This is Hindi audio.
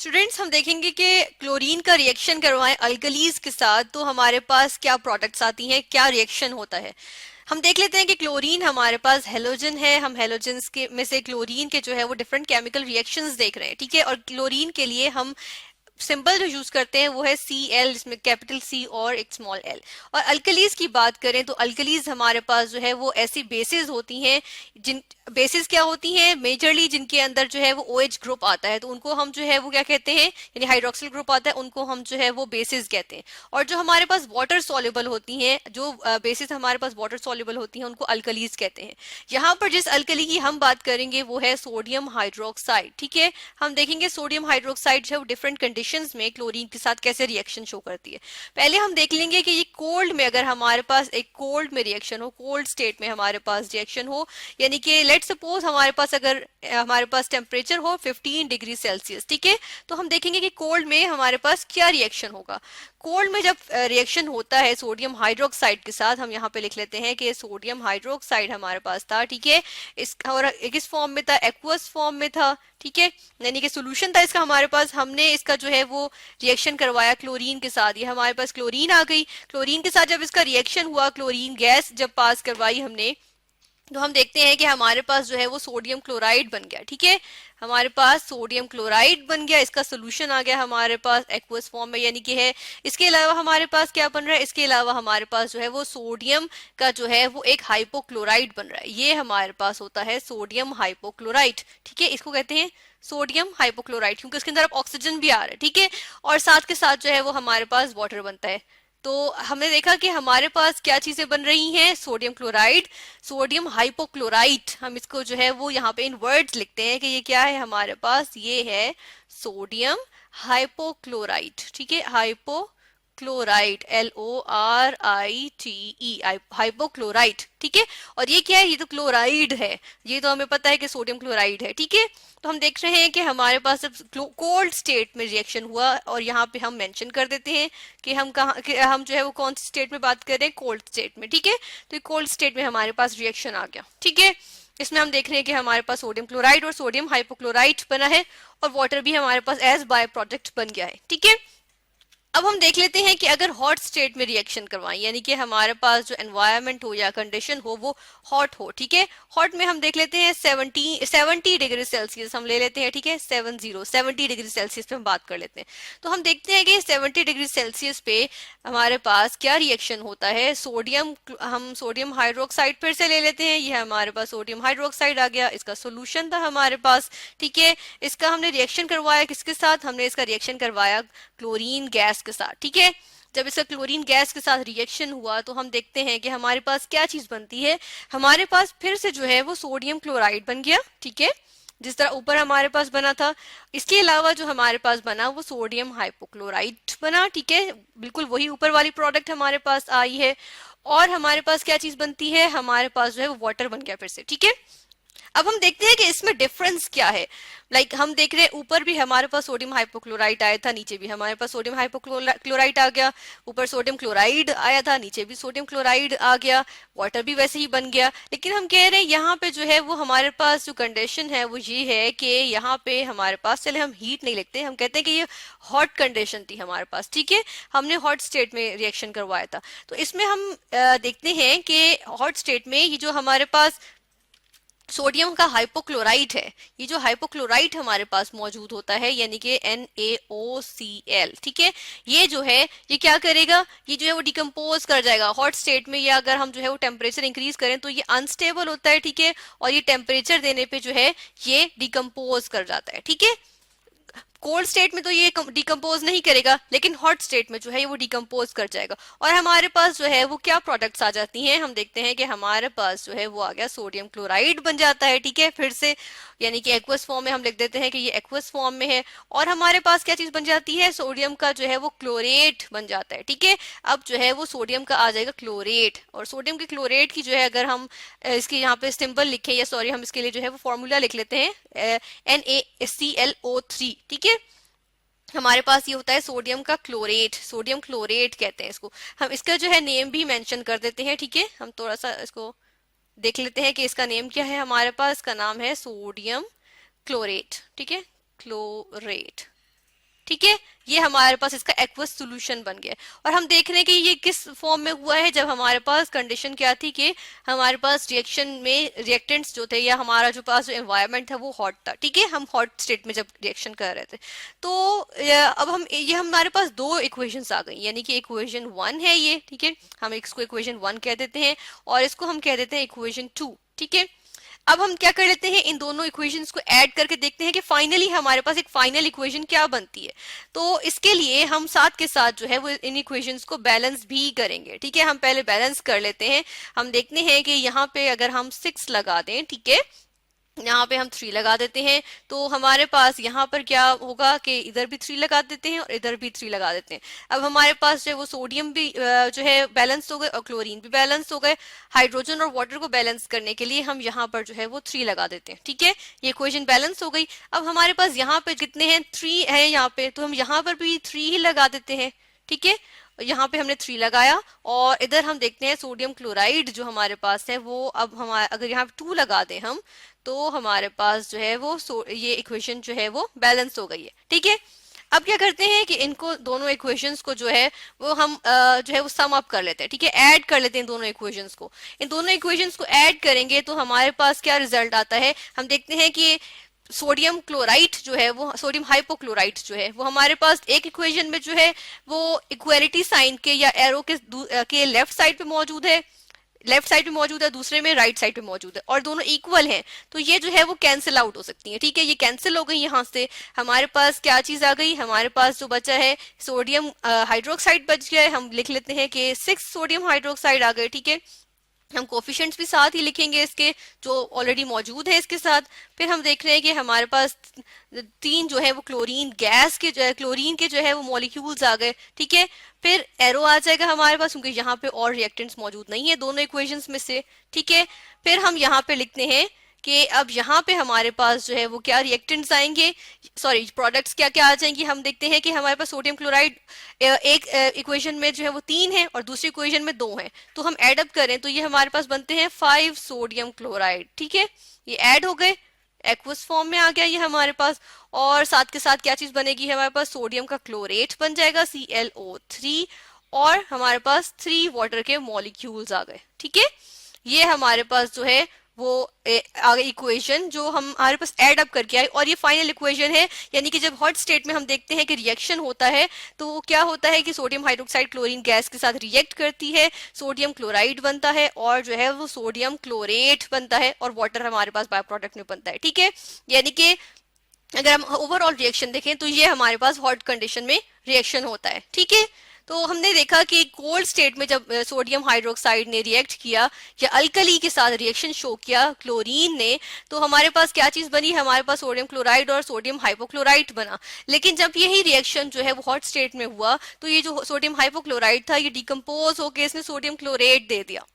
स्टूडेंट्स, हम देखेंगे कि क्लोरीन का रिएक्शन करवाएं अल्कलीज के साथ तो हमारे पास क्या प्रोडक्ट्स आती हैं, क्या रिएक्शन होता है। हम देख लेते हैं कि क्लोरीन हमारे पास हेलोजन है। हम हेलोजन्स के में से क्लोरीन के जो है वो डिफरेंट केमिकल रिएक्शंस देख रहे हैं, ठीक है। और क्लोरीन के लिए हम सिंबल जो यूज करते हैं वो है Cl, जिसमें कैपिटल C और एक स्मॉल l। और अल्कलीज की बात करें तो अल्कलीज हमारे पास जो है वो ऐसी बेसिस होती हैं, जिन बेसिस क्या होती हैं मेजरली, जिनके अंदर जो है वो OH ग्रुप आता है, तो उनको हम जो है वो क्या कहते हैं, यानी हाइड्रोक्सिल ग्रुप आता है, उनको हम जो है वो बेसिस कहते हैं। और जो हमारे पास वाटर सॉल्युबल होती हैं, जो बेसिस हमारे पास वाटर सॉल्युबल होती हैं, उनको अल्कलीज कहते हैं। यहाँ पर जिस अल्कली की हम बात करेंगे वो है सोडियम हाइड्रोक्साइड, ठीक है। हम देखेंगे सोडियम हाइड्रोक्साइड जो है डिफरेंट कंडीशंस में क्लोरीन के साथ कैसे रिएक्शन शो करती है। पहले हम देख लेंगे कि ये कोल्ड में, अगर हमारे पास एक कोल्ड में रिएक्शन हो, कोल्ड स्टेट में हमारे पास रिएक्शन हो, यानी कि लेट सपोज हमारे पास अगर हमारे पास टेम्परेचर हो 15 डिग्री सेल्सियस, ठीक है। तो हम देखेंगे कि कोल्ड में हमारे पास क्या रिएक्शन होगा। कोल्ड में जब रिएक्शन होता है सोडियम हाइड्रोक्साइड के साथ, हम यहाँ पे लिख लेते हैं कि सोडियम हाइड्रोक्साइड हमारे पास था, ठीक है। इस और किस फॉर्म में था, एक्वस फॉर्म में था, ठीक है। यानी कि सोल्यूशन था इसका हमारे पास। हमने इसका जो है वो रिएक्शन करवाया क्लोरीन के साथ, ये हमारे पास क्लोरीन आ गई। क्लोरीन के साथ जब इसका रिएक्शन हुआ, क्लोरीन गैस जब पास करवाई हमने, तो हम देखते हैं कि हमारे पास जो है वो सोडियम क्लोराइड बन गया, ठीक है। हमारे पास सोडियम क्लोराइड बन गया, इसका सोल्यूशन आ गया हमारे पास एक्वस फॉर्म में, यानी कि है। इसके अलावा हमारे पास क्या बन रहा है, इसके अलावा हमारे पास जो है वो सोडियम का जो है वो एक हाइपोक्लोराइड बन रहा है। ये हमारे पास होता है सोडियम हाइपोक्लोराइड, ठीक है। इसको कहते हैं सोडियम हाइपोक्लोराइड, क्योंकि उसके अंदर अब ऑक्सीजन भी आ रहा है, ठीक है। और साथ के साथ जो है वो हमारे पास वाटर बनता है। तो हमने देखा कि हमारे पास क्या चीजें बन रही हैं, सोडियम क्लोराइड, सोडियम हाइपोक्लोराइट। हम इसको जो है वो यहाँ पे इन वर्ड्स लिखते हैं कि ये क्या है हमारे पास, ये है सोडियम हाइपोक्लोराइट, ठीक है। हाइपोक्लोराइट, LORITE, हाइपोक्लोराइट, ठीक है। और ये क्या है, ये तो क्लोराइड है, ये तो हमें पता है कि सोडियम क्लोराइड है, ठीक है। तो हम देख रहे हैं कि हमारे पास जब कोल्ड स्टेट में रिएक्शन हुआ, और यहाँ पे हम मेंशन कर देते हैं कि हम कहाँ कि हम जो है वो कौन सी स्टेट में बात कर रहे हैं, कोल्ड स्टेट में, ठीक है। तो कोल्ड स्टेट में हमारे पास रिएक्शन आ गया, ठीक है। इसमें हम देख रहे हैं कि हमारे पास सोडियम क्लोराइड और सोडियम हाइपोक्लोराइट बना है, और वाटर भी हमारे पास एज बाय प्रोडक्ट बन गया है, ठीक है। अब हम देख लेते हैं कि अगर हॉट स्टेट में रिएक्शन करवाएं, यानी कि हमारे पास जो एनवायरनमेंट हो या कंडीशन हो वो हॉट हो, ठीक है। हॉट में हम देख लेते हैं 70 डिग्री सेल्सियस हम ले लेते हैं, ठीक है। 70 डिग्री सेल्सियस पे हम बात कर लेते हैं। तो हम देखते हैं कि 70 डिग्री सेल्सियस पे हमारे पास क्या रिएक्शन होता है। हम सोडियम हाइड्रोक्साइड फिर से ले लेते हैं, ये हमारे पास सोडियम हाइड्रोक्साइड आ गया, इसका सोल्यूशन था हमारे पास, ठीक है। इसका हमने रिएक्शन करवाया किसके साथ, हमने इसका रिएक्शन करवाया क्लोरीन गैस के साथ, ठीक है। जब इसका क्लोरीन गैस के साथ रिएक्शन हुआ तो हम देखते हैं कि हमारे पास क्या चीज बनती है, हमारे पास फिर से जो है वो सोडियम क्लोराइड बन गया, ठीक है, जिस तरह ऊपर हमारे पास बना था। इसके अलावा जो हमारे पास बना वो सोडियम हाइपोक्लोराइट बना, ठीक है। बिल्कुल वही ऊपर वाली प्रोडक्ट हमारे पास आई है। और हमारे पास क्या चीज बनती है, हमारे पास जो है वो वाटर बन गया फिर से, ठीक है। अब हम देखते हैं कि इसमें डिफरेंस क्या है। हम देख रहे हैं ऊपर भी हमारे पास सोडियम हाइपोक्लोराइट आया था, नीचे भी हमारे पास सोडियम हाइपोक्लोराइट आ गया। ऊपर सोडियम क्लोराइड आया था, नीचे भी सोडियम क्लोराइड आ गया, वाटर भी वैसे ही बन गया। लेकिन हम कह रहे हैं यहाँ पे जो है वो हमारे पास जो कंडीशन है वो ये है कि यहाँ पे हमारे पास, चले हम हीट नहीं लिखते, हम कहते हैं कि ये हॉट कंडीशन थी हमारे पास, ठीक है। हमने हॉट स्टेट में रिएक्शन करवाया था। तो इसमें हम देखते हैं कि हॉट स्टेट में ये जो हमारे पास सोडियम का हाइपोक्लोराइट है, ये जो हाइपोक्लोराइट हमारे पास मौजूद होता है, यानी कि NaOCl, ठीक है। ये जो है ये क्या करेगा, ये जो है वो डिकम्पोज कर जाएगा हॉट स्टेट में, या अगर हम जो है वो टेम्परेचर इंक्रीज करें तो ये अनस्टेबल होता है, ठीक है। और ये टेम्परेचर देने पे जो है ये डिकम्पोज कर जाता है, ठीक है। कोल्ड स्टेट में तो ये डिकम्पोज नहीं करेगा, लेकिन हॉट स्टेट में जो है वो डिकम्पोज कर जाएगा। और हमारे पास जो है वो क्या प्रोडक्ट्स आ जाती हैं, हम देखते हैं कि हमारे पास जो है वो आ गया सोडियम क्लोराइड बन जाता है, ठीक है, फिर से, यानी कि एक्वस फॉर्म में हम लिख देते हैं कि ये एक्वस फॉर्म में है। और हमारे पास क्या चीज बन जाती है, सोडियम का जो है वो क्लोरेट बन जाता है, ठीक है। अब जो है वो सोडियम का आ जाएगा क्लोरेट, और सोडियम के क्लोरेट की जो है अगर हम इसके यहाँ पे सिंबल लिखें, या सॉरी हम इसके लिए जो है वो फॉर्मूला लिख लेते हैं NaClO3, ठीक है। हमारे पास ये होता है सोडियम का क्लोरेट, सोडियम क्लोरेट कहते हैं इसको। हम इसका जो है नेम भी मेंशन कर देते हैं, ठीक है। हम थोड़ा सा इसको देख लेते हैं कि इसका नेम क्या है। हमारे पास इसका नाम है सोडियम क्लोरेट, ठीक है, क्लोरेट, ठीक है, ये हमारे पास इसका एक्वस सॉल्यूशन बन गया। और हम देख रहे हैं कि ये किस फॉर्म में हुआ है, जब हमारे पास कंडीशन क्या थी कि हमारे पास रिएक्शन में रिएक्टेंट्स जो थे या हमारा जो पास जो एनवायरनमेंट था वो हॉट था। ठीक है, हम हॉट स्टेट में जब रिएक्शन कर रहे थे। तो अब हम ये हमारे पास दो इक्वेशंस आ गई, यानी कि इक्वेशन 1 है ये। ठीक है, हम इसको इक्वेशन 1 कह देते हैं और इसको हम कह देते हैं इक्वेशन 2। ठीक है, अब हम क्या कर लेते हैं, इन दोनों इक्वेशंस को ऐड करके देखते हैं कि फाइनली हमारे पास एक फाइनल इक्वेशन क्या बनती है। तो इसके लिए हम साथ के साथ जो है वो इन इक्वेशंस को बैलेंस भी करेंगे। ठीक है, हम पहले बैलेंस कर लेते हैं। हम देखते हैं कि यहाँ पे अगर हम 6 लगा दें, ठीक है, यहाँ पे हम 3 लगा देते हैं, तो हमारे पास यहाँ पर क्या होगा कि इधर भी 3 लगा देते हैं और इधर भी 3 लगा देते हैं। अब हमारे पास जो है वो सोडियम भी जो है बैलेंस हो गए और क्लोरीन भी बैलेंस हो गए। हाइड्रोजन और वाटर को बैलेंस करने के लिए हम यहाँ पर जो है वो 3 लगा देते हैं। ठीक है, ये इक्वेशन बैलेंस हो गई। अब हमारे पास यहाँ पे कितने हैं, 3 है यहाँ पे, तो हम यहाँ पर भी 3 ही लगा देते हैं। ठीक है, यहाँ पे हमने 3 लगाया और इधर हम देखते हैं सोडियम क्लोराइड जो हमारे पास है वो, अब हमारे अगर यहाँ पे 2 लगा दें हम, तो हमारे पास जो है वो ये इक्वेशन जो है वो बैलेंस हो गई है। ठीक है, अब क्या करते हैं कि इनको दोनों इक्वेशंस को जो है वो हम जो है वो सम अप कर लेते हैं। ठीक है, ऐड कर लेते हैं दोनों इक्वेशंस को। इन दोनों इक्वेशंस को ऐड करेंगे तो हमारे पास क्या रिजल्ट आता है, हम देखते हैं कि सोडियम क्लोराइड जो है वो, सोडियम हाइपोक्लोराइड जो है वो हमारे पास एक इक्वेशन में जो है वो इक्वालिटी साइन के या एरो के लेफ्ट साइड पे मौजूद है, लेफ्ट साइड पे मौजूद है, दूसरे में राइट साइड पे मौजूद है, और दोनों इक्वल हैं। तो ये जो है वो कैंसिल आउट हो सकती है। ठीक है, ये कैंसिल हो गई। यहाँ से हमारे पास क्या चीज आ गई, हमारे पास जो बचा है सोडियम हाइड्रोक्साइड बच गया है। हम लिख लेते हैं कि 6 सोडियम हाइड्रोक्साइड आ गए। ठीक है, हम कोफिशिएंट्स भी साथ ही लिखेंगे इसके जो ऑलरेडी मौजूद है इसके साथ। फिर हम देख रहे हैं कि हमारे पास 3 जो है वो क्लोरीन गैस के जो है, क्लोरीन के जो है वो मॉलिक्यूल्स आ गए। ठीक है, फिर एरो आ जाएगा हमारे पास क्योंकि यहाँ पे और रिएक्टेंट्स मौजूद नहीं है दोनों इक्वेशंस में से। ठीक है, फिर हम यहाँ पे लिखते हैं कि अब यहाँ पे हमारे पास जो है वो क्या रिएक्टेंट्स आएंगे, सॉरी प्रोडक्ट्स क्या क्या आ जाएंगी। हम देखते हैं कि हमारे पास सोडियम क्लोराइड एक इक्वेशन में जो है वो 3 है और दूसरी इक्वेशन में 2 है, तो हम ऐड अप करें तो ये हमारे पास बनते हैं 5 सोडियम क्लोराइड। ठीक है, ये ऐड हो गए, एक्वस फॉर्म में आ गया ये हमारे पास। और साथ के साथ क्या चीज बनेगी, हमारे पास सोडियम का क्लोरेट बन जाएगा ClO3, और हमारे पास 3 वाटर के मॉलिक्यूल्स आ गए। ठीक है, ये हमारे पास जो है वो आगे इक्वेशन जो हम हमारे पास ऐड अप करके आए, और ये फाइनल इक्वेशन है। यानी कि जब हॉट स्टेट में हम देखते हैं कि रिएक्शन होता है तो वो क्या होता है कि सोडियम हाइड्रोक्साइड क्लोरीन गैस के साथ रिएक्ट करती है, सोडियम क्लोराइड बनता है और जो है वो सोडियम क्लोरेट बनता है, और वाटर हमारे पास बाय प्रोडक्ट में बनता है। ठीक है, यानी कि अगर हम ओवरऑल रिएक्शन देखें तो ये हमारे पास हॉट कंडीशन में रिएक्शन होता है। ठीक है, तो हमने देखा कि कोल्ड स्टेट में जब सोडियम हाइड्रोक्साइड ने रिएक्ट किया या अल्कली के साथ रिएक्शन शो किया क्लोरीन ने, तो हमारे पास क्या चीज बनी, हमारे पास सोडियम क्लोराइड और सोडियम हाइपोक्लोराइड बना। लेकिन जब यही रिएक्शन जो है वो हॉट स्टेट में हुआ तो ये जो सोडियम हाइपोक्लोराइड था ये डिकम्पोज होकर इसने सोडियम क्लोरेट दे दिया।